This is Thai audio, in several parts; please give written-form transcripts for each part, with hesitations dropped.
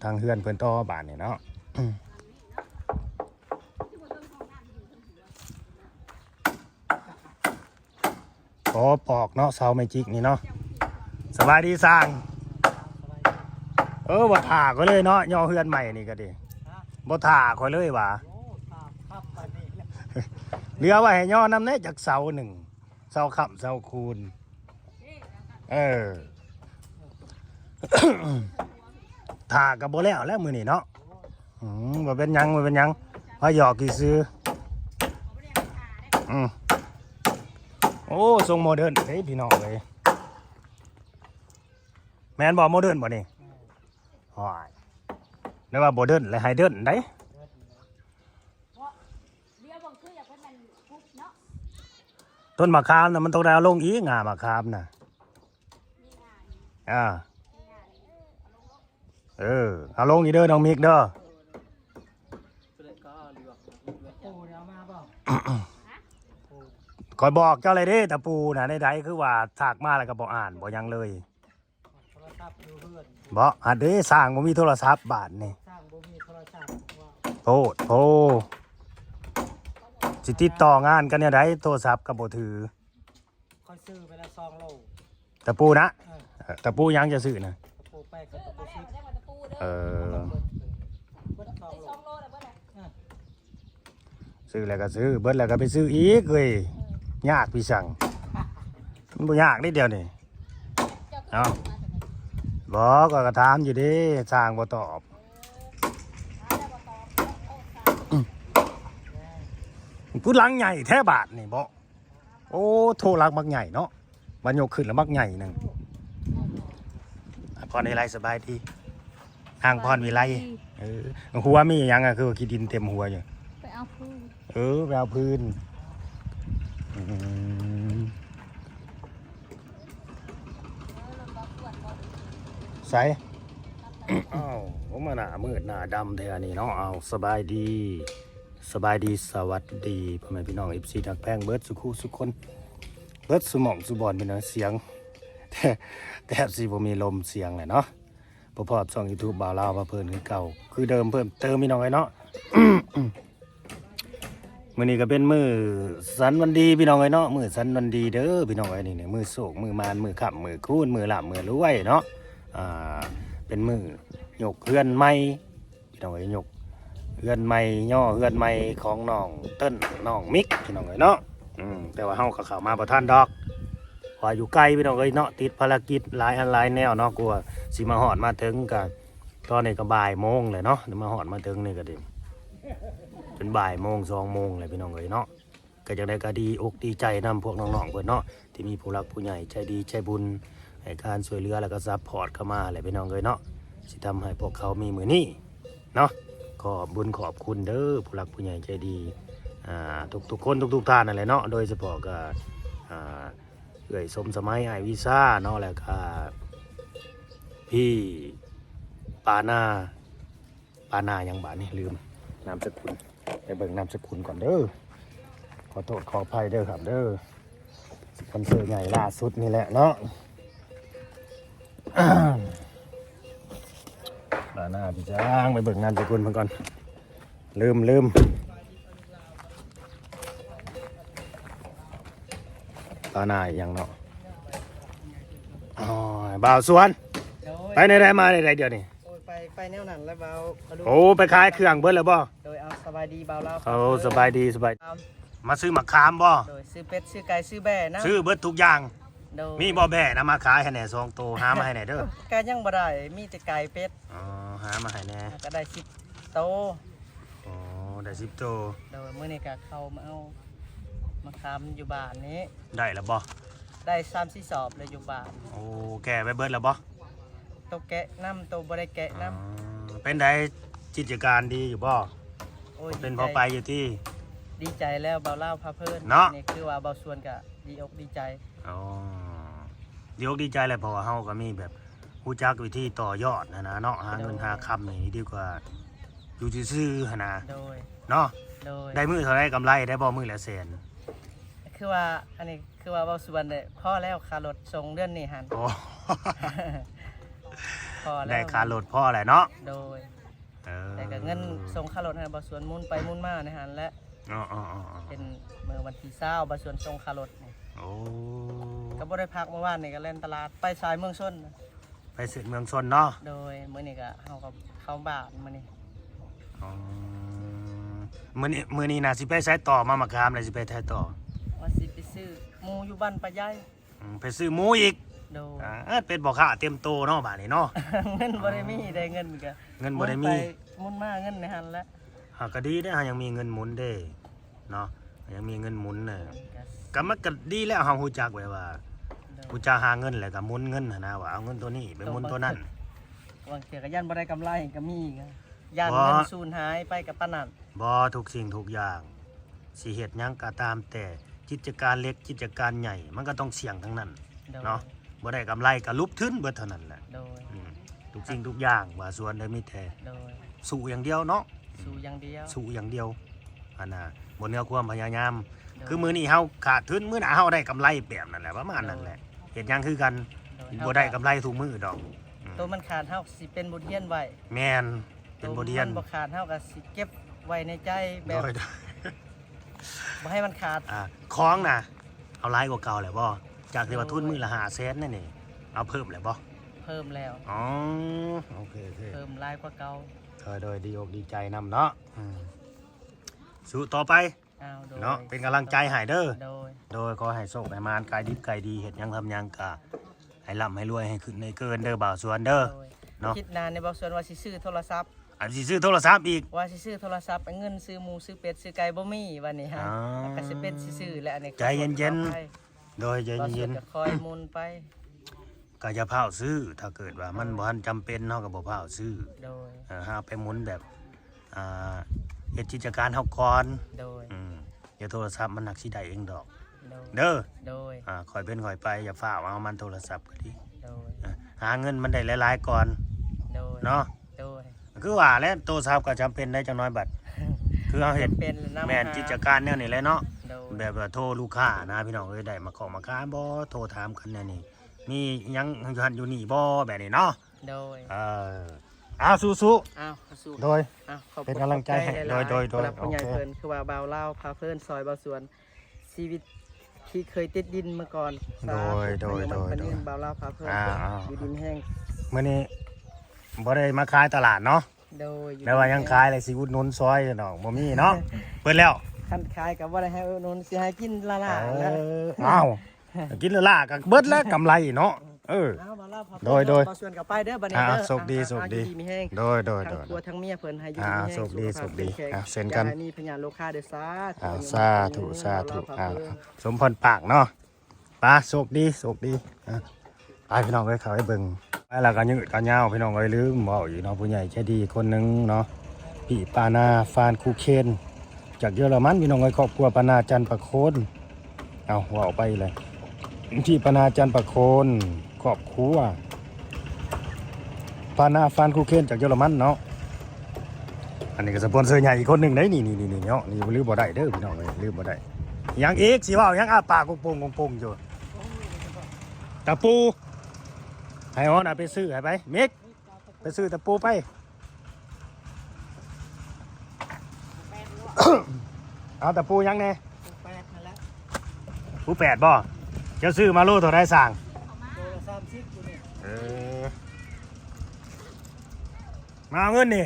ทางเฮือนเพิ่นต่อบ้านนี่เนาะขอปอกเนาะเสาไม้จิกนี่เนาะสบายดีสร้างบ่ถ่าก็เลยเนาะย่อเฮือนใหม่นี่ก็ดิบ่ถ่าก็เลยว่ะเหลือไว้ให้ย่อนำแน่จากเสาหนึ่งเสาค่ำเสาคูณถ่ากับบ่แล้วมื้อนี้เนาะบ่เป็นหยังพาหยอกกี่ซื้อโอ้ทรงโมเดิร์นเฮ้ยพี่น้องเลยแมนบอกโมเดิร์นบ่นี่หอยนึกว่าโมเดิร์นเลยไฮเดิร์นได้ต้นมะขามน่ะมันต้องได้เอาลงอีกงามะขามน่ะเอาลงอีเด้อน้องมิกเด้อคอยบอกเจ้าอะไรเด้ตะปูนะในใดคือว่าถากมาแล้วก็บอกอ่านบอกยังเลยบอกอันเด้สร้างบ่มีโทรศัพท์บาทนี่โพสิติดต่องานกันเนี่ยได้โทรศัพท์กับบ่ถือคอยซื้อไปละ2 โลตะปูนะตะปูยังจะซื้อนะตะปูแป้งกับตะปูซิปซื้อแล้วก็ซื้อเบิดแล้วก็ไปซื้ออีกเลยยากพี่สั่งมันบ่ยากนิดเดียวนี่เอาบอกก็ถามอยู่ดิสร้างบ่ตอบพูดหลังใหญ่แท้บาทนี่บ่โอ้โทรลักมักใหญ่เนาะบรรยกขึ้นแล้วมักใหญ่นึงพรในไรสบายดีห่างพรมีไรหัวมียังคือขี้ดินเต็มหัวอยู่ไปเอาพื้นไปเอาพื้นใส่ผมมาหน้ามืดหน้าดำแท้นี่เนาะเอาสบายดีสวัสดีพ่อแม่พี่น้องFCทักแพงเบิร์ดสุขุสุขคนเบิร์ดสมองสุบอนเป็นเสียงแต่สิบ่มีลมเสียงเลยเนาะพอช่อง YouTube บ่าวลาวมาเพิ่นคือเก่าคือเดิมเพิ่มเติมพี่น้องไอ้เนาะ มื้อนี้ก็เป็นมื้อสันวันดีพี่น้องไอ้เนาะมื้อสันวันดีเด้อพี่น้องไอ้นี่เนี่ยมื้อโศกมื้อมานมื้อค่ำมื้อคูนมื้อลาบมื้อรวยเนาะเป็นมื้อยกเฮือนใหม่พี่น้องไอ้ยกเฮือนใหม่ย่อเฮือนใหม่ของน้องเติ้นน้องมิกพี่น้องไอ้เนาะแต่ว่าเฮาก็เข้ามาบ่ทันดอกพออยู่ไกลพี่น้องเอ้ยเนาะติดภารกิจหลายอันหลายแนวเนาะกลัวสิมาฮอดมาถึงก็ตอนนี้ก็บ่ายโมงเลยเนาะมาฮอดมาถึงนี่ก็ดิเป็นบ่ายโมง2 โมงเลยพี่น้องเอ้ยเนาะก็จังได๋ก็ดีอกดีใจนำพวกน้องๆเพิ่นเนาะที่มีผู้รักผู้ใหญ่ใจดีใจบุญให้การช่วยเหลือแล้วก็ซัพพอร์ตเข้ามาแหละพี่น้องเอ้ยเนาะสิทำให้พวกเขามีมื้อนี้เนาะขอบบุญขอบคุณเด้อผู้รักผู้ใหญ่ใจดีทุกคนทุกท่านนั่นแหละเนาะโดยเฉพาะก็เอ่ยสมสมัยไอวีซ่าเนาะแล้วก็พี่ปานายังบาดนี่ลืมนามสกุลไปเบิ่งนามสกุลก่อนเด้อขอโทษขออภัยเด้อครับเด้อสปอนเซอร์ใหญ่ล่าสุดนี่แหละเนาะปานาพี่จ้างไปเบิ่งนามสกุลเพิ่นก่อนลืมปานาอย่างเนาะบ่าวสวนไปในไรมาในไรเดียวนี่ไปแนวนั้นแล้วเบาไปขายเครื่องเบิดแล้วบ่โดยเอาสบายดีเบาแล้วสบายดีมาซื้อมะขามบ่โดยซื้อเป็ดซื้อไก่ซื้อแบ่นะซื้อเบิดทุกอย่างมีบ่แบ่นะมาขายให้แหน่2 ตัวหามาให้แหน่เด้อไก่ยังบ่ได้มีแต่ไก่เป็ดหามาให้แหน่ก็ได้10 โตได้10 ตัวโดยมื้อนี้ก็เข้ามาเอามะขามอยู่บ้านนี้ได้แล้วบ่ได้3-4 สอบเลยอยู่บ้านแก่ไปเบิดแล้วบ่โตแกะน้ำโตบ่ได้แกะน้ำเป็นได้กิจการดีอยู่บ่เป็นพอไปอยู่ที่ดีใจแล้วเบาเล่าพาเพิ่นเนาะนี่คือว่าเบาส่วนก็ดีอกดีใจดีอกดีใจแหละเพราะว่าเฮาก็มีแบบรู้จักวิธีต่อยอดนะเนาะหาเงินหาคำนี่ดีกว่าอยู่ซื่อๆหั่นนะเนาะได้มื้อเท่าไรกำไรได้บ่มื้อละแสนคือว่าอันนี้คือว่าเบาส่วนได้พอแล้วค่ารถส่งเดือนนี้หั่น พอแล้ว ได้ค่ารถพ่อแหละเนาะ โดย เออ แต่ก็เงินส่งค่ารถให้บ่สวนหมุนไปหมุนมาในหันและ อ๋อ เป็นเมื่อวันที่20บ่สวนส่งค่ารถนี่ โอ้ ก็บ่ได้พักเมื่อวานนี่ก็เล่นตลาดไปสายเมืองชน ไปสึกเมืองชนเนาะ โดยมื้อนี้ก็เฮาก็เข้าบ้านมื้อนี้ อ๋อมื้อนี้น่ะสิไปไสต่อมาคามเลยสิไปไทยต่อ ว่าสิไปซื้อหมูอยู่บ้านป้าใหญ่ ไปซื้อหมูอีก โดย เป็นบ่ค้าเต็มโตเนาะบาดนี้เนาะ เงินบ่ได้มีได้เงินก็ เงินบ่ได้มี หนไปหมุนมาเงินในหันแล้ว ก็ดีได้อยังมีเงินหมุนเด้เนาะยังมีเงินหมุนน่ะ ก็ ก็มันก็ดีแล้วเฮาฮู้จักไว้ว่า โดย ฮู้จักหาเงินแล้วก็หมุนเงินหั่นนะว่าเอาเงินตัวนี้ไปหมุนตัวนั้น บางเทื่อก็ยันบ่ได้กำไรก็มีก็ยัน บ่ เงินสูญหายไปกับปานนั้น บ่ทุกสิ่งทุกอย่างสิเฮ็ดหยังก็ตามแต่กิจการเล็กกิจการใหญ่ มันก็ต้องเสี่ยงทั้งนั้น โดย เนาะบ่ได้กำไรก็ลุบทึ้นเบิดเท่านั้นแหละ โดย ทุกสิ่งทุกอย่างว่าสวนได้มีแต่ โดย สู้อย่างเดียวเนาะ สู้อย่างเดียว สู้อย่างเดียวอันน่ะบ่เหนือความพยายาม โดย คือมื้อนี้เฮาขาดทุนมื้อหน้าเฮาได้กำไรแบบนั้นแหละประมาณนั้นแหละเฮ็ดหยังคือกัน โดย บ่ได้กำไรทุกมื้อดอกอืม ตัวมันขาดเฮาสิเป็นบทเรียนไว้ แม่นเป็นบทเรียน ตัวมันบ่ขาดเฮาก็สิเก็บไว้ในใจแบ โด บ ย บ่ให้มันขาด ของน่ะเอาหลายกว่าเก่าแล้วบ่จากที่ว่าทุนมื้อละ500,000นั่นนี่เอาเพิ่มแล้วบ่ เพิ่มแล้ว อ๋อโอเค เพิ่มหลายกว่าเก่า โดยดีอกดีใจนำเนาะสู้ต่อไป อ้าวโดย เนาะเป็นกำลังใจให้เด้อ โดย โดยขอให้โชคให้มานกายดิบกายดีเฮ็ดหยังทำหยังกะให้ร่ำให้รวยให้ขึ้นให้เกินเด้อบ่าวสวนเด้อ โดย เนาะ คิดนานในบ่ส่วนว่าสิซื้อโทรศัพท์ อันสิซื้อโทรศัพท์อีก ว่าสิซื้อโทรศัพท์เงินซื้อหมูซื้อเป็ดซื้อไก่บ่มีวันนี้ฮะ อ๋อ ก็สิเป็นสิซื้อและอันนี้ ใจเย็นๆ ไป โดยใจ บ่ เย็น ก็คอยหมุนไป ๆก็อย่าพาซื้อถ้าเกิดว่ามันบ่ทันจำเป็นเนาะก็บ่พาซื้อ โดย หาไปหมุนแบบอ่าเฮ็ดกิจการเฮาก่อน โดย อย่าโทรศัพท์มันหนักสิได้เองดอก โดย เด้อ โดย คอยเป็นคอยไปอย่าฟ้าวเอามันโทรศัพท์ก็ดี โดย หาเงินมันได้หลายๆก่อน โดย เนาะ โดย คือว่าแล้วโทรศัพท์ก็จำเป็นได้จังน้อยบัดคือเฮาเฮ็ด เป็นนำ แม่นกิจการแนวนี้แหละเนาะ โดย แบบว่าโทรลูกค้านะพี่น้องเอ้ยได้มาขอมาค้าบ่โทรถามกันแนวนี้มีหยังอยู่หันอยู่นี่บ่แบบนี้เนาะ โดย สู้ อ้าวสู้ ๆโดย อ้าวขอบคุณ เป็นกำลังใจให้ หลาๆ โดย สำหรับผู้ใหญ่ โอเค เพิ่นคือว่าบ่าวลาวพาเพิ่นซอยบ่าวสวนชีวิตที่เคยติดดินมาก่อน โดย มันเป็นดินบ่าวลาวพาเพิ่นอยู่ดินแห้ง มื้อนี้บ่ได้มาขายตลาดเนาะ โดยอยู่ แล้วว่ายังขายเลยสิอุดหนุนซอยเนาะบ่มีเนาะเปิดแล้ว คันขายกับว่าได้ให้อุดหนุนสิให้กินละล่ะนะ อ้าวกินและล่ะก็เบิดแล้วกำไรเนาะเอาบ่าวลาวพาเพิ่น โดย บ่าวสวนกับไปเด้อบัดนี้เด้อ โชคดีโชคดี มีแห้ง โดย ทั้งครัวทั้งเมียเพิ่นให้อยู่ดีมีแห้ง โชคดี สุขภาพ โชคดี แข็ง เซ็นกัน อย่าให้มีพญาโลคาเด้อสาธุ สาธุสมพรปากเนาะป้าโชคดีไปพี่น้องเอ้ยเขาให้เบิ่งไปแล้วก็ยืดกันยาวพี่น้องเอ้ยลืมเว้าอยู่เนาะผู้ใหญ่ใจดีคนหนึงเนาะพี่ปานาฟานคูเคนจากเยอรมันพี่น้องเอ้ยครอบครัวปานาจันประโคนเอาเว้าไปเลยที่ปานาจันประโคนครอบครัวปานาฟานคูเคนจากเยอรมันเนาะอันนี้ก็สปอนเซอร์ใหญ่อีกคนหนึงเด้นี่เนาะนี่ลืมบ่ได้เด้อพี่น้องเอ้ยลืมบ่ได้ยังอีกสิเว้ายังอ้าปากกงๆอยู่ตะปูให้ฮอดไปซื้อให้ไปมิกไปซื้อตะปูไป เอาตะปูยังแน่ แปดนั่นแหละ ปู8บ่เจ้าซื้อมาโลเท่าไรสั่ง โลละ30อยู่นี่ มาเอาเงินนี่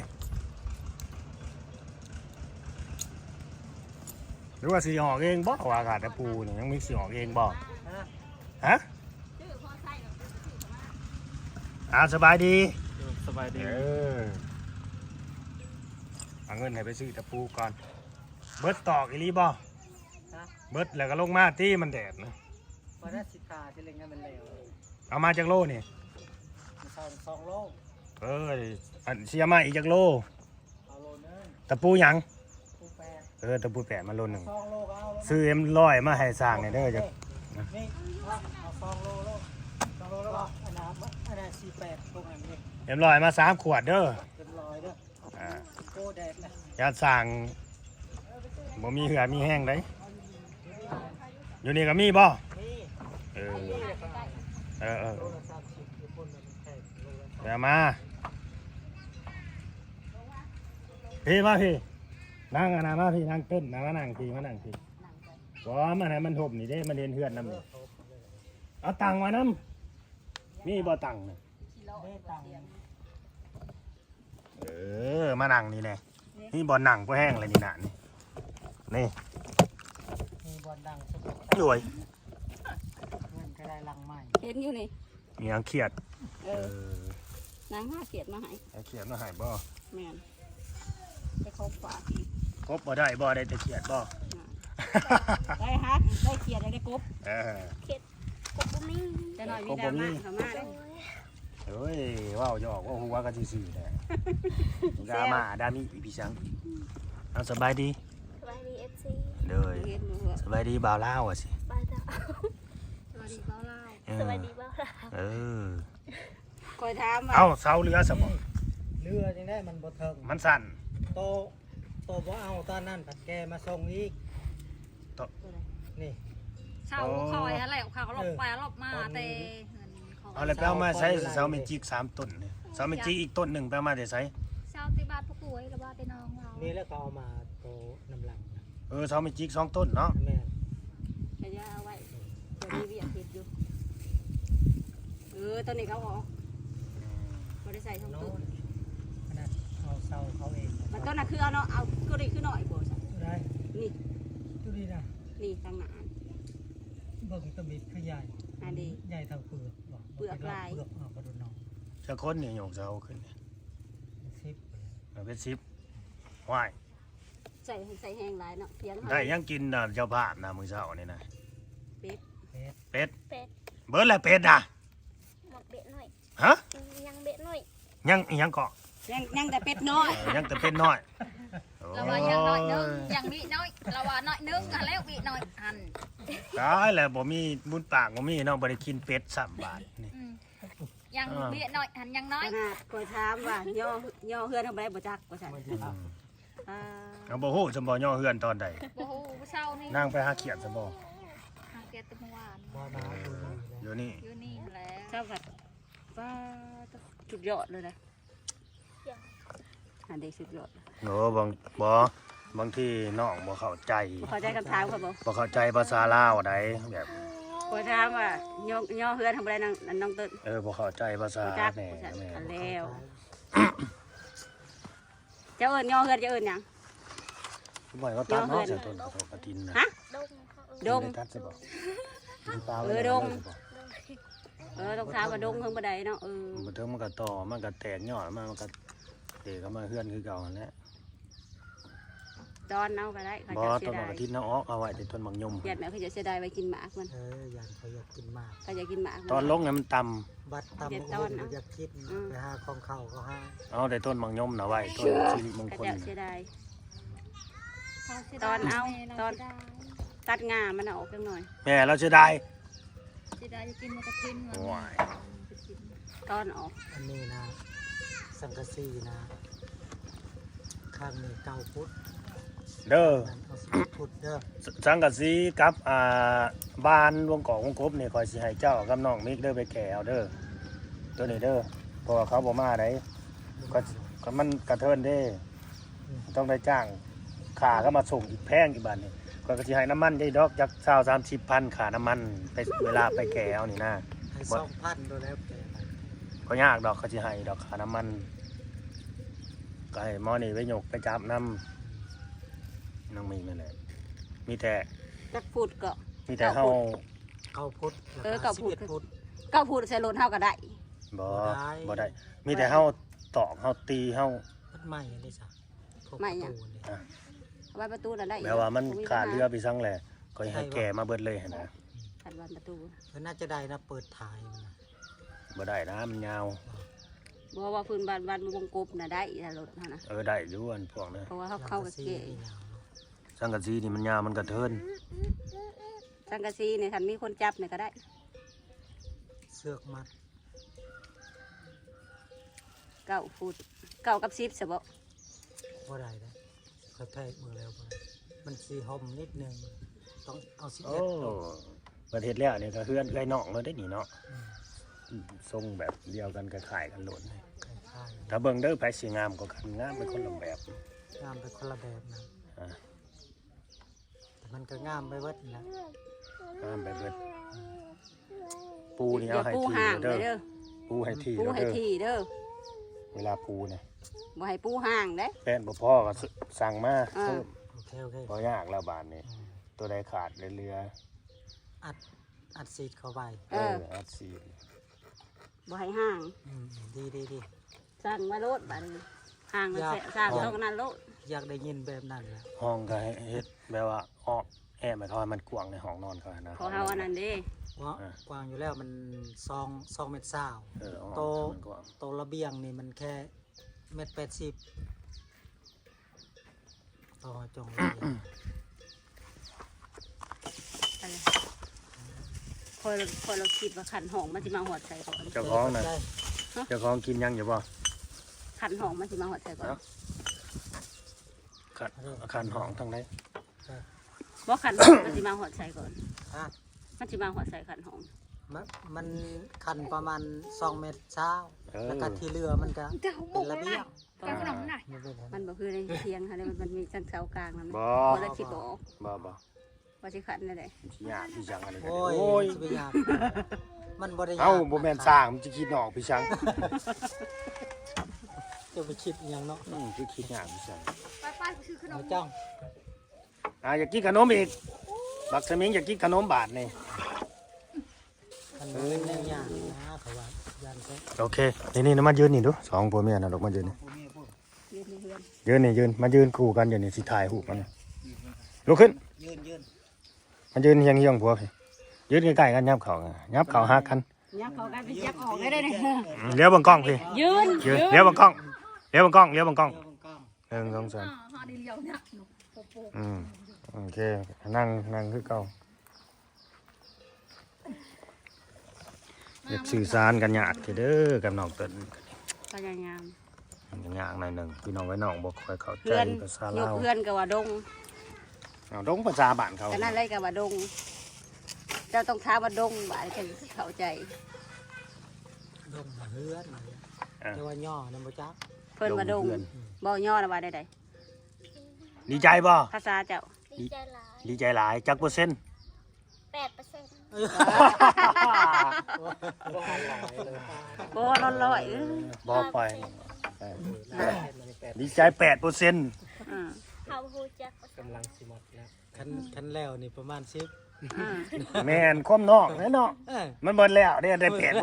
หรือว่าสีออกเองบ่ว่าขาดตะปูนี่ยังมีสีออกเองบ่ ฮะ ฮะสบายดี สบายดี เอาเงินให้ไปซื้อตะปูก่อนเบิดตอกอีหลีบ่ ฮะ เบิดแล้วก็ลงมาที่มันแดดนะ บ่ได้สิทาที่เล็งให้มันแล้ว เอามาจากโลนี่ มัน2โล อันเสียมาอีกจากโล เอาโลนึง ตะปูหยัง ปูแปด ตะปู8มาโลหนึง 2โลก็เอาแล้ว ซื้อM100มาให้สร้างเนี่ยเด้อจ้ะ นี่เอา2โลแล้ว2โลแล้วก็อันนั้น48ตรงนั้นนี่ M100มา3 ขวดเด้อ เป็นร้อยเด้อ อ่า โกแดดนะ อย่าสั่งบ่มีเหือมีแห้งได้อยู่นี่ก็มีบ่ นี่ เออ นี่เลยครับ เออ โลละ30อยู่คนละแพงโลละ เดี๋ยวมาพี่มาพี่นั่งอะนะมาพี่นั่งเต้นนะมานั่งพี่มานั่งพี่บ่มาไหนมันถมนี่เด้มันเห็นเฮือนนำนี่เอาตังค์มานํมีบ่ตังค์น่ะ ได้ตังค์ มานั่งนี่แน่นี่บ่นั่งบ่แห้งเลยนี่น่ะนี่ มีบอลดังสุด รวย เงินก็ได้ลังใหม่ เห็นอยู่นี่ มีหยังเครียด นางห้าเขียดมาให้ ให้เครียดมาให้บ่ แม่นไปเขาฝากอีก ครบบ่ได้บ่ได้แต่เครียดบ่ ได้ฮักได้เขียดได้กบ เออ กบบ่มี แต่หน่อยมีดราม่าเข้ามาเลย เฮ้ยว้าวหยอกว่าหัวกันซื่อๆแหละดราม่าดามิพี่ชังเอาสบายดี สบายดี FC เด้อ เห็นมือ สบายดีบ่าวลาวอ่ะสิ บายจ้ะ สวัสดีเขาเล่า เออ สบายดีบ่าวล่ะ เออ คอยถามว่า เอ้าเสาเรือสมอง เรือจังได้มันบ่เทิง มันสั่น โตบ่เอาตอนนั้นผัดแกมาส่งอีกนี่ เช่าคอยอะไรเขาหลบไปหลบมาแต่เงินเขา เอาแล้วไปเอามาใช้เสาเมจิก3ต้นเนี่ยเสาเมจิกอีกต้นหนึงไปเอามาได้ไส เช่าที่บ้านพวกป่วยหรือว่าที่น้องเรา นี่แล้วก็เอามาโตน้ำหลังนะ เสาเมจิก2ต้นเนาะ แม่ จะยาเอาไว้จะมีเบียร์ติดอยู่ตอนนี้เขาออกบริใส่ทั้ง โน้ ตู้ นขนาดเอาเสาเขาเอง มันต้นน่ะคือเอาเนาะเอาก็ดีขึ้นหน่อยบ่ใช่ ได้ นี่ ดูดีนะ นี่ตั้งหนา เบิ่งตะบิดขยาย อันนี้ ใหญ่เท่าเปลือกบ่ เปลือกลาย เปลือกเอากระดูกน้อง จะคนนี่โยกเสาขึ้นเนี่ย 10 เอาเป็น10ว้าย ใส่แห้งหลายเนาะเพียง ได้ยังกินน่ะเจ้าภาพนะมื้อเช้านี่นะ เป็ด เป็ด เป็ด เบิดแล้วเป็ดน่ะ หมักเบ็ดหน่อย ฮะ ยังเบ็ดหน่อย ยังอีหยังเกาะ ยังแต่เป็ดน้อย ยังแต่เป็ดน้อย เราว่ายังน้อยนึงยังมีน้อยเราว่าน้อยนึงแล้วมีน้อยหัน ตายแล้วบ่มีบุญปากบ่มีเนาะบ่ได้กินเป็ด3บาทนี่ ยังมีน้อยหันยังน้อ ข ย นาดคอยถามว่าย่อเฮือนทำไมบ่จักบ่ใช่ เอาบ่ฮู้สมบ่ย่อเฮือนตอนใด โอ้โหเช่านี่ นางไปหาเขียดสมบ่ หาเกตเมื่อวาน บ่มาดูนี่แหละ อยู่นี่ อยู่นี่แล้ว เจ้าผัดว่าสุดยอดเลยนะอันเด็กสุดยอด โอ้บางทีน้องบ่เข้าใจ พอใจคำถามเขาบอก บ่เข้าใจภาษาลาวใดแบบ พอถามว่าย่อเฮือนทำอะไรน้องต้น บ่เข้าใจภาษา บ่จัก แหน่ บ่จัก แม่ อันแล้วเจ้าเอิญย่อเฮือนเจ้าเอิญยัง บ่ให้เขาตัดเนาะเสียต้นกระถินน่ะ ฮะ ดงเขาดงเอิ้นได้ตัดสิบ่กินปลา ดง ต้องถามว่าดงเพิ่งบ่ได้เนาะบ่ถึงมันก็ต่อมันก็แตกยอดมันก็เตะเข้ามาเฮือนคือเก่านั่นแหละ ตอนเอาก็ได้เขา บ่ จะเสี ต้ ย นมะ ดาย กระถินเอาออกเอาไว้แต่ต้นมักยม ญาติแม่เขาจะเสียดายไว้กินหมากมัน อย่างเขาอยากกินมาก เขาจะกินหมาก ตอนลงเนี่ยมันต่ำ บัดตำ เด็ด โอ้ ต้น ย เอา อยากคิดไปหาของเขาก็หา เอาแต่ต้นมังยมนะไว้ต้นสิริมง เขา คล จะเสียดาย เขาเสีย ต ดา อย นเอา ตอน ตัดงามันเอาออกจังหน่อย แม่เราเสียดาย เสียดายจะกินมันกระทินมัน ว้าย ตอนออก อันนี้นะสังกะสีนะข้างนี้9 ฟุต เด้อ นั่นเอา10 ฟุตเด้อ สังกะสีกับบ้านวงกอกวงกบนี่คอยสิให้เจ้ากับน้องมิกเด้อไปแก่เอาเด้อตัวนี้เด้อเพราะว่าเขาบ่มาได้ก็มันกระเทินเด้ต้องได้จ้างขาก็มาส่งอีกแพงอีกบาทนี่ก็สิให้น้ำมันได้ดอกจัก20-30,000ค่าน้ำมันไปเวลาไปแก่เอานี่นะ ให้2,000โดยแล้วแต่ไป ก็ยากดอกเขาสิให้ดอกค่าน้ำมันก็ให้หมอนี่ไปยกไปจับน้ำน้องมิกนั่นแหละมีแต่ จักพูดก็ มีแต่เฮา 9 ฟุตแล้ว เก้าฟุต 11 ฟุต ก็พูดใส่รถเฮาก็ได้ บ่ ได้ บ่ได้ มีแต่เฮาตอกเฮาตีเฮา มันใหม่เลยจ้ะพวก ใหม่ ประ อะ ตูนี่ เอาไว้ประตูน่ะได้ แม้ว่ามันขาดเรือไปซังแหละก็ให้แก่มาเบิดเลยหั่นนะ ขัดวันประตู มันน่าจะได้นะเปิดถ่ายมันนะ บ่ได้นะมันยาว บ่ว่าพื้นบ้านวงกบน่ะได้ถ้ารถเฮานะ ได้อยู่อันพวกนั้น เพราะว่าเขาเข้ากับเก๋ สังกะสีนี่มันยาวมันกระเทิน สังกะสีเนี่ยคันมีคนจับเนี่ยก็ได้ เสือกมัด 9 ฟุต9 กับ 10ซะบ่ ว่าได้นะเขาแทกมือแล้วบ่ได้มันสีหอมนิดนึงต้องเอา11 โอ้ โล ประเทศแล้วนี่ก็เฮือนเอ้ยน้องเราได้นี่เนาะ ทรงแบบเดียวกันคล้ายๆกันโลด คล้าย ถ้าเบิ่งเด้อไผสิงามกว่ากันงามเป็นคนละแบบ ๆงามไปคนละแบบนะ อ่า แต่มันก็งามไปเบิดนะ งามไปเบิดปูนี่ อย่า เอาให้ ปู ที ห่าง เด้อ เด้อ ปูให้ที ปูให้ เด้อ ทีเด้อ เวลาปูเนี่ย บ่ให้ปูห่างเด้ แป้นบ่พอก็สั่งมา อ่า เพิ่ม โอเค บ่ยากแล้วบาดนี้ตัวใดขาดเรือ อัดซีดเข้าไป อัดซีน บ่ให้ห่าง ดี สั่งมาโลดบัดนี้ห่างมัน อยาก สร้างต้องนั้นโลด อยากได้ยินแบบนั้นแหละ ห้องก็ให้เฮ็ดแบบว่าอ้อแอบให้เขาให้มันกว้างในห้องนอนเขานะ ขอเฮาอันนั้นเด้ กว้างอยู่แล้วมัน2 เมตร เออ โต มันกว้าง โตระเบียงนี่มันแค่1.80 เมตรต่อจงระเบียง คอยเราคิดว่าขันหองมันสิมาหอดใส่ก่อน เจ้าของน่ะเจ้าของกินยังอยู่บ่ ขันหองมันสิมาหอดใส่ก่อน คันห้องทางไหน ว่าขันหองมันสิมาหอดใส่ก่อน อ่ะ มันสิมาหอดใส่ขันหอง มันคันประมาณ2 เมตรแล้วก็ที่เรือมันก็เป็นระเบียง แกขนมหน่อย มันบ่คือในเทียงค่ะมันมีชั้นเสากลางนั่น บ่ บ่ได้คิดบ่ออก บ่ ว่าสิขันนั่นแหละ สิยากพี่ชังอะไรกัน โอ้ย โอ้ย สิไปยากมันบ่ได้ยาก เอ้าบ่แม่นสร้างมันจะคิดออกพี่ชัง จะไปคิดอหยังเนาะ คือคิดยากพี่ชัง ไปๆคือขน เอา ม จ้อง อยากกินขนมอีกบักสมิงอยากกินขนมบาทนี่ มันบ่เป็นแนวยากนะเขาว่ายันก็ โอเคนี่นะมายืนนี่ดูสองผัวเมียนะลูกมายืนนี่ ยืนในเฮือน ยืนมายืนคู่กันอยู่นี่สิถ่ายรูปมันลุกขึ้น ยืน มายืนเฮียงผัวพี่ยืนใกล้ๆกันยับเข่าหากัน ยักเขากันไปยักออกได้นี่ เลี้ยวบังกล้องพี่ ยืน เลี้ยวบังกล้องเลี้ยวบังกล้อง เดี๋ยวกล้อง 1 2 3 หาดีเลียวเนี่ยโปโป โอเคนั่งคือเก่าอยากสื่อสารกันยากทีเด้อกับน้องเติ้น พยายาม ยากหน่อยหนึ่งพี่น้องไว้น้องบ่ค่อยเข้าใจ เพื่อน ภาษาย ก ลาว เพื่อนกับว่าดง เอาดงภาษาบ้านเขา ก็นั่นเลยกับว่าดงเจ้าต้องท้ามว่าดงบ่ายกันเข้าใจ ดงเฮือนจะว่าย่อนํบ่จัก เพิ่นว่าดง เพื่อน บ่ย่อนะว่าใด ดีใจบ่ ๆภาษาเจ้า ดีใจหลาย ดีใจหลายจักเปอร์เซ็นต์ 8% บ่ร้อยๆ บ่ไปดีใจ8%เขาฮู้จัก คันแล้วนี่ประมาณ10 แม่นความนอกแน่เนาะ เออ มันเบิดแล้วได้8%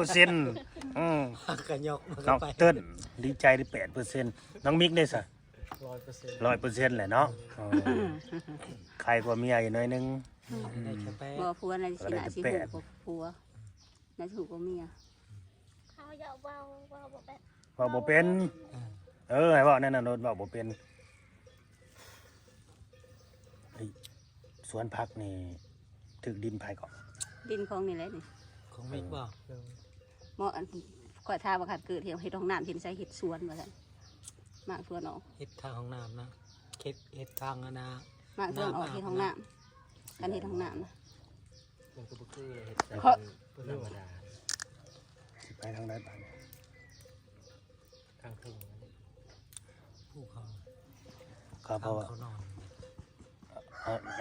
ก็ยกมัน น้อง ไป เติ้นดีใจได้8%น้องมิกได้ซะ 100% 100%แหละเนาะใครกว่าเมียอยู่หน่อยนึง ได้แค่แป บ่ผัวในสิน่าสิฮู้กับผัวน่าสิฮู้กับเมีย เขาอยากเว้าบ่แบบ เว้าบ่เป็นให้เว้านั่นน่ะโดนเว้าบ่เป็นเฮ้ยสวนผักนี่ถึกดินไผก่อน ดินของนี่แหละนี่ ของมิกบ่ เหมาะอันข่อยทาบ่คัดเกิดเฮ็ดห้องน้ำเฮ็ดใส่เฮ็ดสวนว่าซั่นมากสวนออก เฮ็ดทางห้องน้ำนะเฮ็ดทางอะนะ มากสวนออกเฮ็ดห้องน้ำกันเฮ็ดห้องน้ำนะ มันก็บ่คือเลยเฮ็ด เพราะ ธรรมดา สิไปทางใดบ้าง ทางทุ่งภูเขา ครับเพราะว่า เขานอน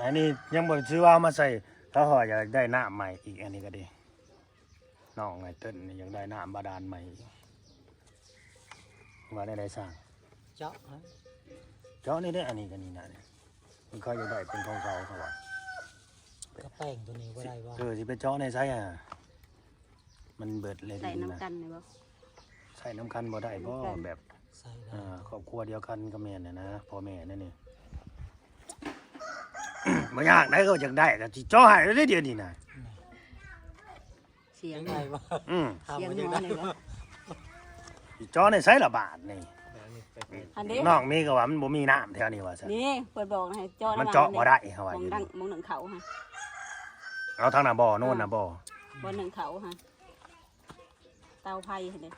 อันนี้ยังบ่ซื้อว่ามาใส่ถ้าหออยากได้น้ำใหม่อีกอันนี้ก็ดีน้องไอ้เติ้นนี่อยากได้น้ำบาดาลใหม่อีกว่าได้สร้าง เจาะนะ เจ้านี่ได้อันนี้ก็นี่นะเนี่ยมันเขาอยากได้เป็นของเขาเขาว่า ก็แป้งตัวนี้บ่ได้บ่ สิไปเจาะในไสมันเบิดเลย ใส่ ดิ น้ำ นะ กันนี่บ่ ใส่น้ำคันบ่ได้บ่แบบ ใส่ได้ ครอบครัวเดียวกันก็แม่นน่ะนะพ่อแม่นั่นนี่ บ่ยากได้ก็อยากได้ก็สิเจาะให้ได้เดี๋ยวนี้นะ เสียง ยังไงบ่ เสียง ทำมัน หั ยัง ว ได้ นี่บ่ สิเจาะในไสละบาทนี่ อันนี้ น้องมีก็ว่ามันบ่มีน้ำแถวนี้ว่าซั่น นี่เปิดบอกให้เจาะ มันเจาะบ่ได้เขา ม ว่า อ อง ยู่ ดังมองหนึ่งเขาฮะ เอาทางหน้าบ่อโน่นน่ะบ่ บนหนึ่งเขาฮะเตาไผ่เห็นไหม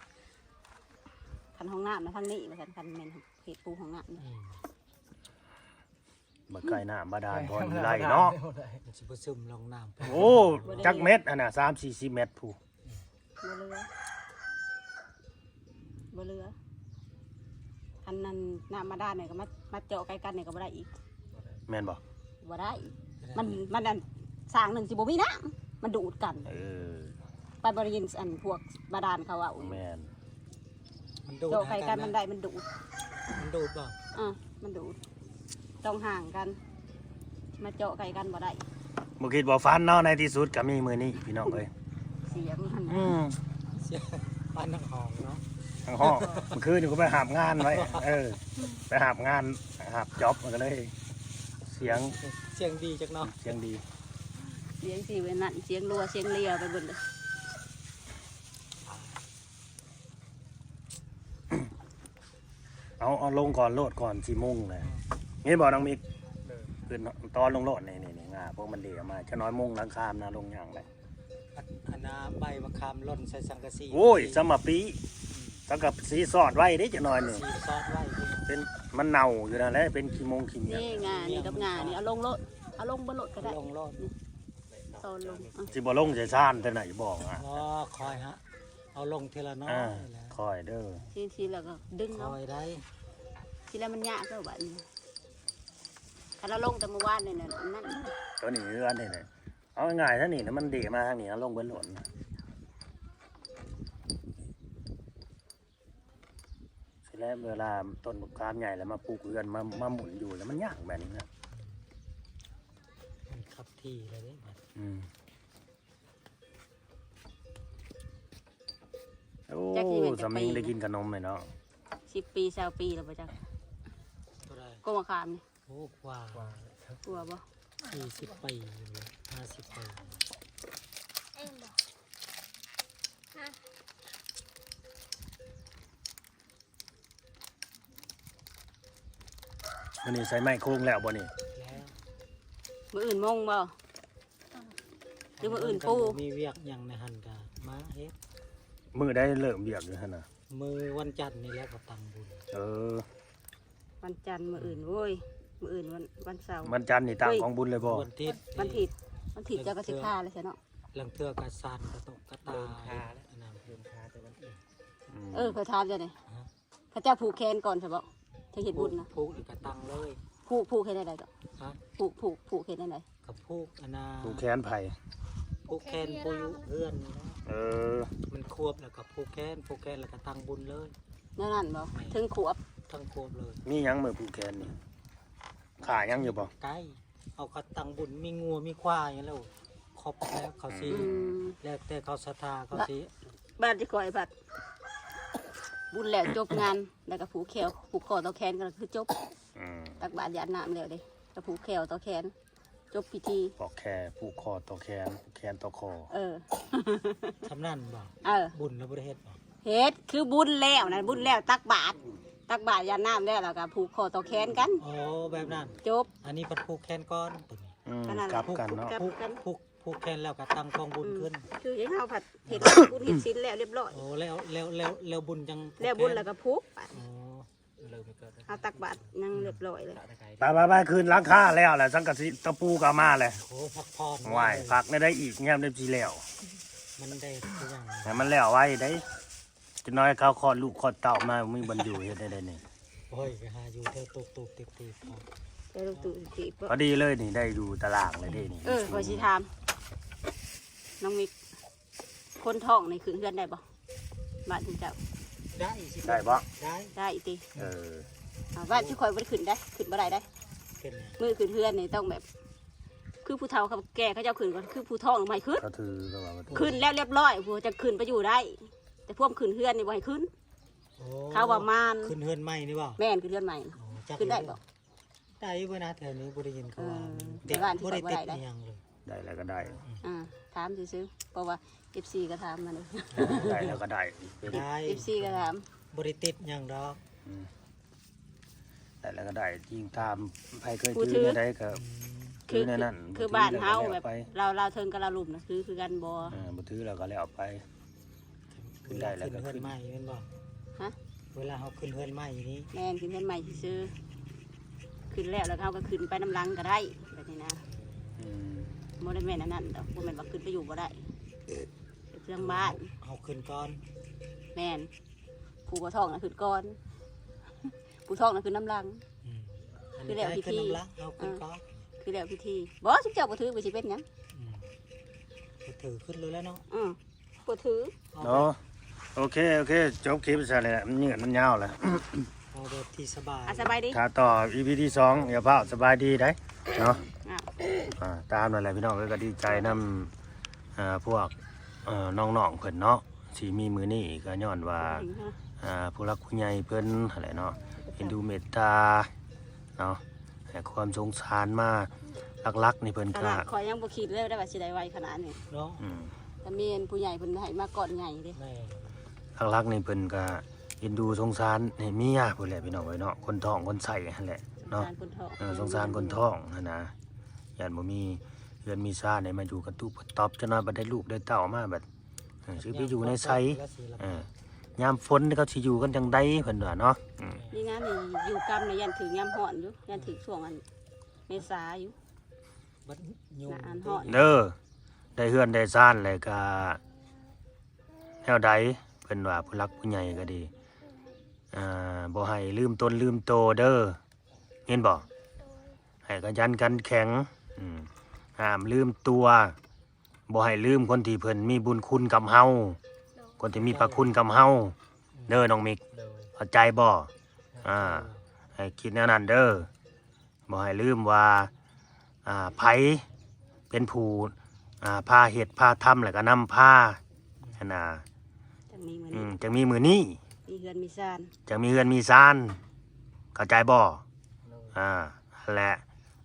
คันห้องน้ำนะทางนี้มาคันเมนเขตปูห้องน้ำนี่ บ่ใกล้น้ำบาดาลพออยู่ไรเนาะ มันสิบ่ซึมลงน้ำ โอ้จักเม็ดอันน่ะ3-40 เม็ดผู้ บ่เหลือบ่เหลือคันนั้นน้ำมาด้านเนี่ยก็มาเจาะไกลกันเนี่ยก็บ่ได้อีก แม่นบ่ บ่ได้มันนั่นสร้างหนึ่งสิบ่มีน้ำมันดูดกัน เออ ไปบริยินอันพวกบาดาลเขาว่า แม่น มันดูด เจาะไกลกันมันได้มันดูด มันดูดบ่ มันดูดต้องห่างกัน มาเจาะไกลกันบ่ได้ บ่คิดบ่ฝันเนาะในที่สุดก็มีมื้อนี้พี่น้องเอ้ย เสียงมัน เสียบ้านนักหองเนาะ ทางห้องเมื่อคืนนี่ก็ไปหาบงานไว้ไปหาบงานหาบจ็อบมันก็เลย เสียง เสียงดีจักเนาะ เสียงดี เสียงสิเว้นนั่นเสียงรัวเสียงเลียไปเบิดเลย เอาลงก่อนโลดก่อน4 โมงเลยนี่บอกน้องมิกคือตอนลงโลดนี่งาพวกมันเดียวมาจะน้อยโมงหลังคามนะลงอย่างไร อันนาใบมะขามล่นใส่สังกะสี โอ้ยสมปีสังกับสีสอดไว้ได้จะน้อยนี่ สีซอสไว้ที่ เป็นมันเน่าอยู่นั่นแหละเป็นขี้มงขี้เมีย นี่งานี่กับงานี่เอาลงรถเอาลงบนรถก็ได้ ลงโลด ตอนลง สิบ่ลงใจซ่านแต่ไหนบอกอ่ะ อ๋อคอยฮะเอาลงทีละน้อยแล้ว คอยเด้อ ทีแล้วก็ดึง ค เอา อยได้ ทีแล้วมันยากก็แบบนี้ถ้าเราลงแต่เมื่อวานเนี่ยนั่น ตัวนี้เรือนี่เลยเอาง่ายๆถ้านี่นะมันดีมาทางนี้ลงเบิ้ลหล่นเสร็จแล้วเวลาต้นบุกคามใหญ่แล้วมาปลูกเรือนมาหมุนอยู่แล้วมันยากแบบนี้นะ มันขับที่เลยเด้บัด โอ้สามีได้กินขนมไหมเนาะ 10 ปี20 ปีแล้วป่ะจ๊ะ ก็ได้ ก็มาขามนี่ โอ้กว่าก ลัวบ่ 40 ปี50 ปี เอ็งบอกฮะ วันนี้ใส่ไม้โค้งแล้วบ่นี่ แล้ว มื้ออื่นมงบ่หรือมื้ออื่นปู มีเวียกอย่างในหันกามาเฮ็ด มือได้เริ่มเบียกอยู่ฮะนะ มือวันจันทร์นี่แล้วก็ตังบุญ เออ วันจันทร์มื้ออื่นโว้ยมื้ออื่นวันเสาร์ มันจันทร์นี่ตั้งของบุญเลยบ่ วันอาทิตย์ วันถิดเจ้าก็สิฆ่าเลยใช่เนาะ ลังเทือกระสานกระตกกระตาอันนั้นเพิ่มค่าแต่วันอื่น เคยถามจ้ะนี่เขาเจ้าผูกแขนก่อนใช่บ่ถึงเฮ็ดบุญนะ ผูกอีกกระตังเลย ผูกเฮ็ดได้ก็ ฮะ ผูกเฮ็ดได้ กับผูกอันนา ผูกแขนไผ่ ผูกแขนผูกเพื่อนนี่นะ เออ มันควบแล้วกับผูกแขนแล้วก็ตังบุญเลย นั่นบ่ถึงขวบ ทั้งควบเลย มีหยังมือผูกแขนนี่ขายังอยู่บ่ ใกล้เอากระตังบุญมีงัวมีควายอย่างแล้วครบแล้วเขาสิแล้วแต่เขาศรัทธาเขาสิ บ้านที่ก่อยบัดบุญแล้วจบงานแล้วก็ผูกแขวผูกคอต่อแขนก็คือจบ ตักบาตรยาน้ำแล้วเด้ก็ผูกแขวต่อแขนจบพิธี ปอกแขนผูกคอต่อแขนผูกแขนต่อคอ ทำนั่นบ่ บุญแล้วบ่ได้เฮ็ดบ่ เฮ็ดคือบุญแล้วนะบุญแล้วตักบาตรยาน้ำแล้วก็ผูกคอต่อแขนกัน อ๋อแบบนั้น จบ อันนี้เป็นผูกแขนก้อนตัวนี้ ก็นั่นแห กลั ละ บกันเนาะ ผูกแขนแล้วก็ตั้งกองบุญขึ้น คือยังเฮาผัดเฮ็ดบุญเฮ็ดศีลแล้วเรียบร้อย โอ้แล้วบุญจัง แล้วบุญแล้วก็ผูกไป อ๋อเริ่มเกิด เอาตักบาตรยังเรียบร้อยเลย ไปคืนหล้างค่าแล้วแหละสังกะสีตะปูก็มาเลย โอ้พักผ่อน ไหวพักได้อีกแง้มได้ทีแล้ว มันได้ทุกอย่าง แต่มันแล้วไว้ได้จะน้อยเขาคลอดลูกคลอดเต่ามามีบรรอยู่เฮ็ดได้นี่ โอ้ยไปหาอยู่เท่าตุกติบพอ แต่ลูกตู่สิ พอดีเลยนี่ได้ดูตารางเลยได้นี่ ขอสิถามน้องมิกคนท้องนี่ขึ้นเฮือนได้บ่บ้านที่เจ้า ได้สิ ได้บ่ ได้ ได้อีติ เออ บ้านที่คอยบ่ได้ขึ้นได้ขึ้นบ่ได้ได้ เป็นไง มือขึ้นเฮือนนี่ต้องแบบ คือผู้เฒ่าเขาแก่เขาเจ้าขึ้นก่อนคือผู้ท้องไม่ขึ้น ก็ถือก็ว่ามัน ขึ้นแล้วเรียบร้อยผู้จะขึ้นไปอยู่ได้ แต่พวกขึ้นเฮือนนี่บ่ให้ขึ้น โอ้ เขาว่ามาน ขึ้นเฮือนใหม่นี่บ่ แม่นขึ้นเฮือนใหม่ โอ้จัก ขึ้นได้บ่ ได้บ่นะแถวนี้บ่ได้ยินเขาว่า แต่บ้านที่ บ่ได้ ไปบ่ ติ ได้ ด ได้ อิหยังเลย ได้แล้วก็ได้ ถามซื่อๆเพราะว่า FC ก็ถามมาเลย ได้แล้วก็ได้เป็น ได้ FC ก็ถาม บ่ได้ติดอิหยังดอก ได้แล้วก็ได้ยิ่งตามใครเคยถือในใดก็ถือในนั้น คือบ้านเฮา ถือ แบ แล้ว บ ก็แล้วไป เราเทิงกับเราลุ่มนะคือกันบ่ บ่ถือแล้วก็แล้วไป ขึ้นได้แล้วก็ ขึ้น ขึ้ เฮือน นใหม่แม่นบ่ ฮะ เวลาเฮาขึ้นเฮือนใหม่นี้ แม่นขึ้นเฮือนใหม่ซื่อขึ้นแล้วเฮาก็ขึ้นไปน้ำลังก็ได้แบบนี้นะ อืม บ่ได้แม่นอันนั้นดอกบ่แม่นว่าขึ้นไปอยู่บ่ได้ เครื่องบ้าน เอาขึ้นก่อน แม่นผู้บ่ท้องน่ะขึ้นก่อนผู้ท้องน่ะขึ้นน้ำลัง อัน คือ นี้ แล้ว ได้ พิธี ขึ้นน้ำลังเอาขึ้นก่อน คือแล้วพิธีบ่สิเจ้าบ่ถือบ่สิเป็นหยัง ก็ถือขึ้นเลยแล้วเนาะ บ่ถือ เนาะโอเคจบคลิปซะเลยแหละมันยืดมันยาวแล้ว เอาแบบที่สบาย สบายดี ถ้าต่อ EP ที่2อย่าพลาดสบายดีได้เนาะ อ่ะ ตามนั่นแหละพี่น้องก็ดีใจนำพวกน้องๆเพิ่นเนาะสิมีมือนี้ก็ย้อนว่าผู้รักผู้ใหญ่เพิ่นอะไรเนาะเห็นดูเมตตาเนาะให้ความสงสารมาลักๆนี่เพิ่น ข ก็ นาดคอยยังบ่คิดเลยได้ว่าสิได้ไวขนาดนี้ เนาะ แต่มีผู้ใหญ่เพิ่นให้มาก่อนใหญ่เด้ แม่ ลักๆนี่เพิ่นก็เห็นดูสงสารให้เมียพุ่นแหละพี่น้องเอ้ยเนาะคนท้องคนใส่นั่นแหละเนาะ การคนท้อง สงสารคนท้องหั้นนะญาติบ่มีเฮือนมีซ่านให้มาอยู่กับตู้กระต๊อบจนว่าบ่ได้ลูกได้เต้ามาบัดสิไปอยู่ในไสยามฝนนี่เขาสิอยู่กันจังไดเพิ่นว่าเนาะ นี่งานนี่อยู่กรรมนี่ยันถึงยามฮ้อนอยู่ยันถึงช่วงอันเมษาอยู่ บัดยุ่ง อันเหาะ เด้อได้เฮือนได้ซ่านแล้วก็แนวใดเพิ่นว่าผู้หลักผู้ใหญ่ก็ดีบ่ให้ลืมตนลืมโตเด้อเห็นบ่ให้ขยันกันแข็งห้ามลืมตัวบ่ให้ลืมคนที่เพิ่นมีบุญคุณกับเฮาคนที่มีพระคุณกับเฮาเด้อน้องมิก เลย เข้าใจบ่ให้คิดแนวนั้นเด้อบ่ให้ลืมว่าไผเป็นผู้พาเฮ็ดพาทำแล้วก็นำพาหั่นน่ะ จะมีมื้อนี้ จังมีมื้อนี้ มีเฮือนมีซ่าน จังมีเฮือนมีซ่านเข้าใจบ่นั่นแหละ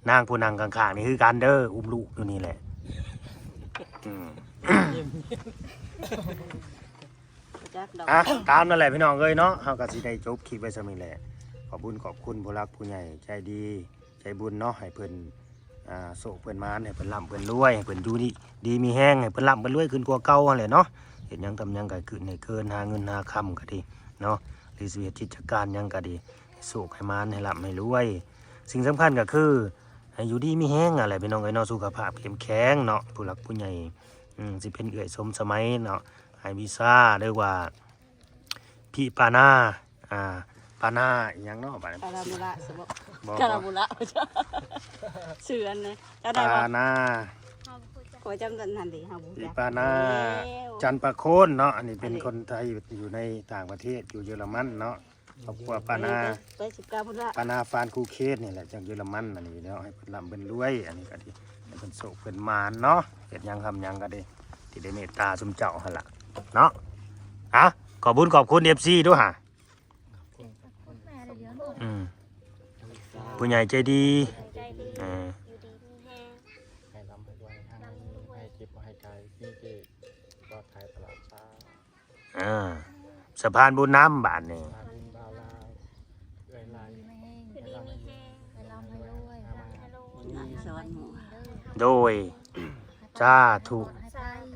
นางผู้นั่งข้างๆนี่คือกันเด้ออุ้มลูกอยู่นี่แหละจักดอก ตามนั่นแหละพี่น้องเอ้ยเนาะเฮาก็สิได้จบคลิปไว้ซะนี่แหละขอบคุณผู้รักผู้ใหญ่ใจดีใจบุญเนาะให้เพิ่นโศกเพิ่นมานให้เพิ่นร่ำเพิ่นรวยให้เพิ่นอยู่ดีมีแห้งให้เพิ่นร่ำเพิ่นรวยขึ้นกว่าเก่าหั่นแหละเนาะเฮ็ดหยังทำหยังก็ขึ้นให้เกินหาเงินหาค่ำก็ดีเนาะหรือสิเฮ็ดกิจการหยังก็ดีให้โศกให้มานให้ร่ำให้รวยสิ่งสำคัญก็คือให้อยู่ดีมีแห้งอะไรพี่น้องเอ้ยเนาะสุขภาพเข้มแข็งเนาะผู้รักผู้ใหญ่สิเป็นเอื้อยสมสมัยเนาะให้วีซ่าหรือว่าพี่ปานาปานาอีหยังเนาะบัดนี้ กาลาบุระสมบ บ่ กาลาบุระเชื่ออันนะแล้วได้ ปา ว่า นา ขอจำกันทันดีเฮาบ่ พี่ จัก ปานา แล้ว จันประโคนเนาะอันนี้เป็นคนไทยอยู่ในต่างประเทศอยู่เยอรมันเนาะครอบครัวปานา ไป19พุ่นละ ปานาฟานคูเคสนี่แหละจากเยอรมันอันนี้เนาะให้เพิ่นร่ำเพิ่นรวยอันนี้ก็ดีให้เพิ่นโศกเพิ่นมานเนาะเฮ็ดหยังทำหยังก็ดีที่ได้เมตตาสมเจ้าหั่นล่ะเนาะขอบคุณ FC ด้วยฮะผู้ใหญ่ใจดี ใจดี เออ อยู่ดีมีแห้ง ให้ร่ำให้รวยให้ให้เก็บให้ไกลพี่เก็บปลอดภัยตลอดชาติ สะพานบุญน้ำบาทนี่ พาบุญบาวลาวเอ้ยลาย อยู่ดีมีแห้ง ให้เราให้รวย ฮัลโหล สวรรค์หมู่ โดยจ้าถูก สาธุ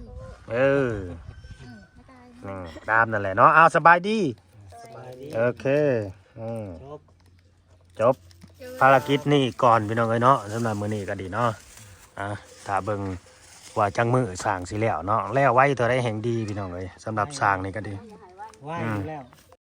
ตามนั่นแหละเนาะเอาสบายดี สบายดี โอเคจบ จบภารกิจนี่ก่อนพี่น้องเอ้ยเนาะสำหรับมื้อนี้ก็ดีเนาะถ้าเบิ่งว่าจังมือสร้างสิแล้วเนาะแล้วไว้ตัวใดแห่งดีพี่น้องเอ้ยสำหรับสร้างนี่ก็ดี ไหวอยู่แล้ว